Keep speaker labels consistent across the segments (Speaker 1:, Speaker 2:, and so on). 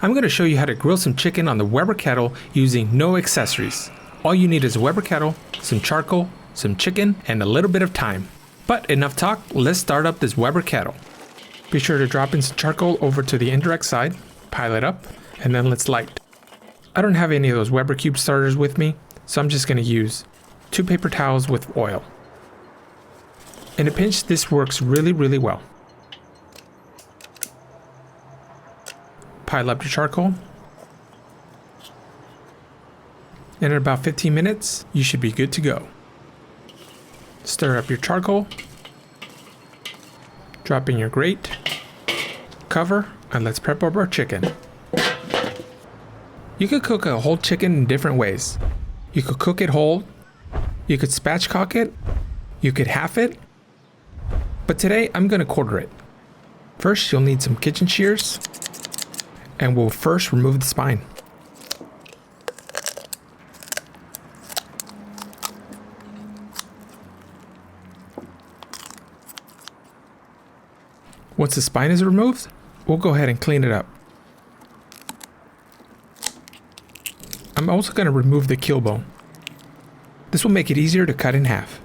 Speaker 1: I'm going to show you how to grill some chicken on the Weber kettle using no accessories. All you need is a Weber kettle, some charcoal, some chicken, and a little bit of time. But enough talk, let's start up this Weber kettle. Be sure to drop in some charcoal over to the indirect side, pile it up, and then let's light. I don't have any of those Weber cube starters with me, so I'm just going to use 2 paper towels with oil. In a pinch, this works really well. Pile up your charcoal. And in about 15 minutes, you should be good to go. Stir up your charcoal. Drop in your grate. Cover, and let's prep up our chicken. You could cook a whole chicken in different ways. You could cook it whole. You could spatchcock it. You could half it. But today, I'm going to quarter it. First, you'll need some kitchen shears. And we'll first remove the spine. Once the spine is removed, we'll go ahead and clean it up. I'm also going to remove the keel bone. This will make it easier to cut in half.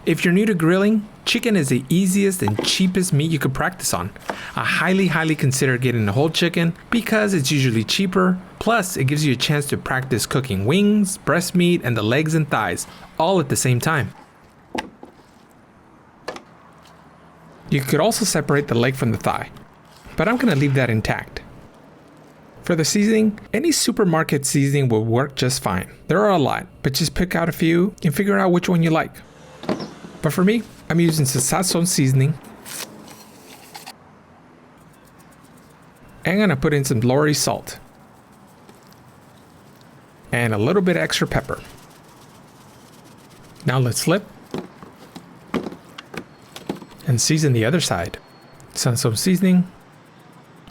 Speaker 1: If you're new to grilling, chicken is the easiest and cheapest meat you could practice on. I highly consider getting a whole chicken because it's usually cheaper, plus it gives you a chance to practice cooking wings, breast meat, and the legs and thighs, all at the same time. You could also separate the leg from the thigh, but I'm going to leave that intact. For the seasoning, any supermarket seasoning will work just fine. There are a lot, but just pick out a few and figure out which one you like. But for me, I'm using sazon seasoning. I'm going to put in some Lorry salt. And a little bit extra pepper. Now let's flip. And season the other side. Sazon seasoning.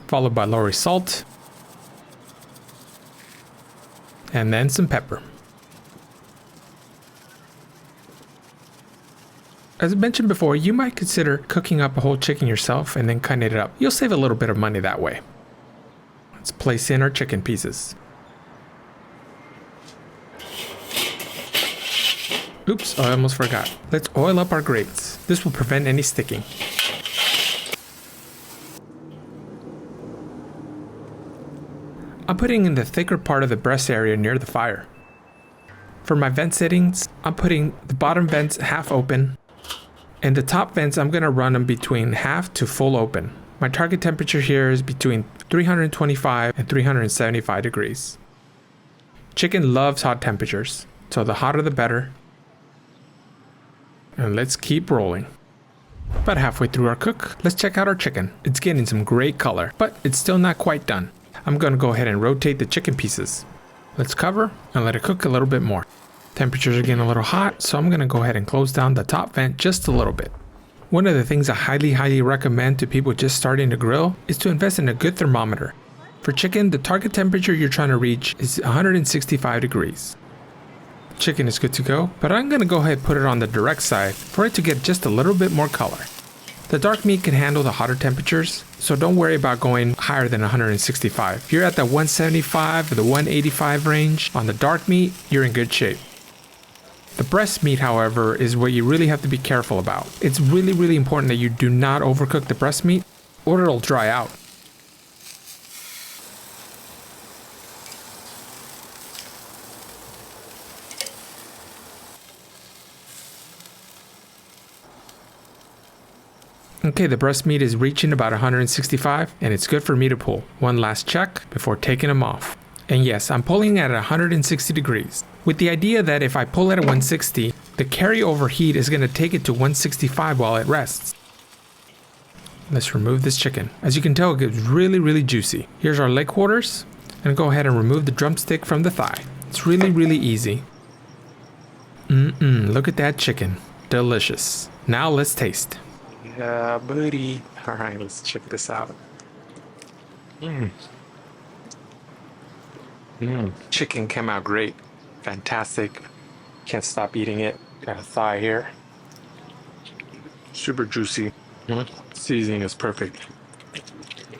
Speaker 1: Followed by Lorry salt. And then some pepper. As I mentioned before, you might consider cooking up a whole chicken yourself and then cutting it up. You'll save a little bit of money that way. Let's place in our chicken pieces. Oops, I almost forgot. Let's oil up our grates. This will prevent any sticking. I'm putting in the thicker part of the breast area near the fire. For my vent settings, I'm putting the bottom vents half open. And the top vents, I'm going to run them between half to full open. My target temperature here is between 325 and 375 degrees. Chicken loves hot temperatures, so the hotter the better. And let's keep rolling. About halfway through our cook, let's check out our chicken. It's getting some great color, but it's still not quite done. I'm going to go ahead and rotate the chicken pieces. Let's cover and let it cook a little bit more. Temperatures are getting a little hot, so I'm going to go ahead and close down the top vent just a little bit. One of the things I highly recommend to people just starting to grill is to invest in a good thermometer. For chicken, the target temperature you're trying to reach is 165 degrees. Chicken is good to go, but I'm going to go ahead and put it on the direct side for it to get just a little bit more color. The dark meat can handle the hotter temperatures, so don't worry about going higher than 165. If you're at the 175 or the 185 range on the dark meat, you're in good shape. The breast meat, however, is what you really have to be careful about. It's really important that you do not overcook the breast meat or it'll dry out. Okay, the breast meat is reaching about 165 and it's good for me to pull. One last check before taking them off. And yes, I'm pulling at 160 degrees, with the idea that if I pull it at 160, the carryover heat is going to take it to 165 while it rests. Let's remove this chicken. As you can tell, it gets really juicy. Here's our leg quarters, and go ahead and remove the drumstick from the thigh. It's really easy. Look at that chicken. Delicious. Now let's taste. Yeah, buddy. All right, let's check this out. Chicken came out great. Fantastic. Can't stop eating it. Got a thigh here. Super juicy. Seasoning is perfect.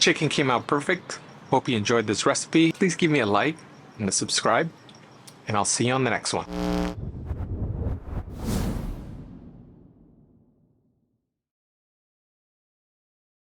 Speaker 1: chicken came out perfect. Hope you enjoyed this recipe. Please give me a like and a subscribe, and I'll see you on the next one.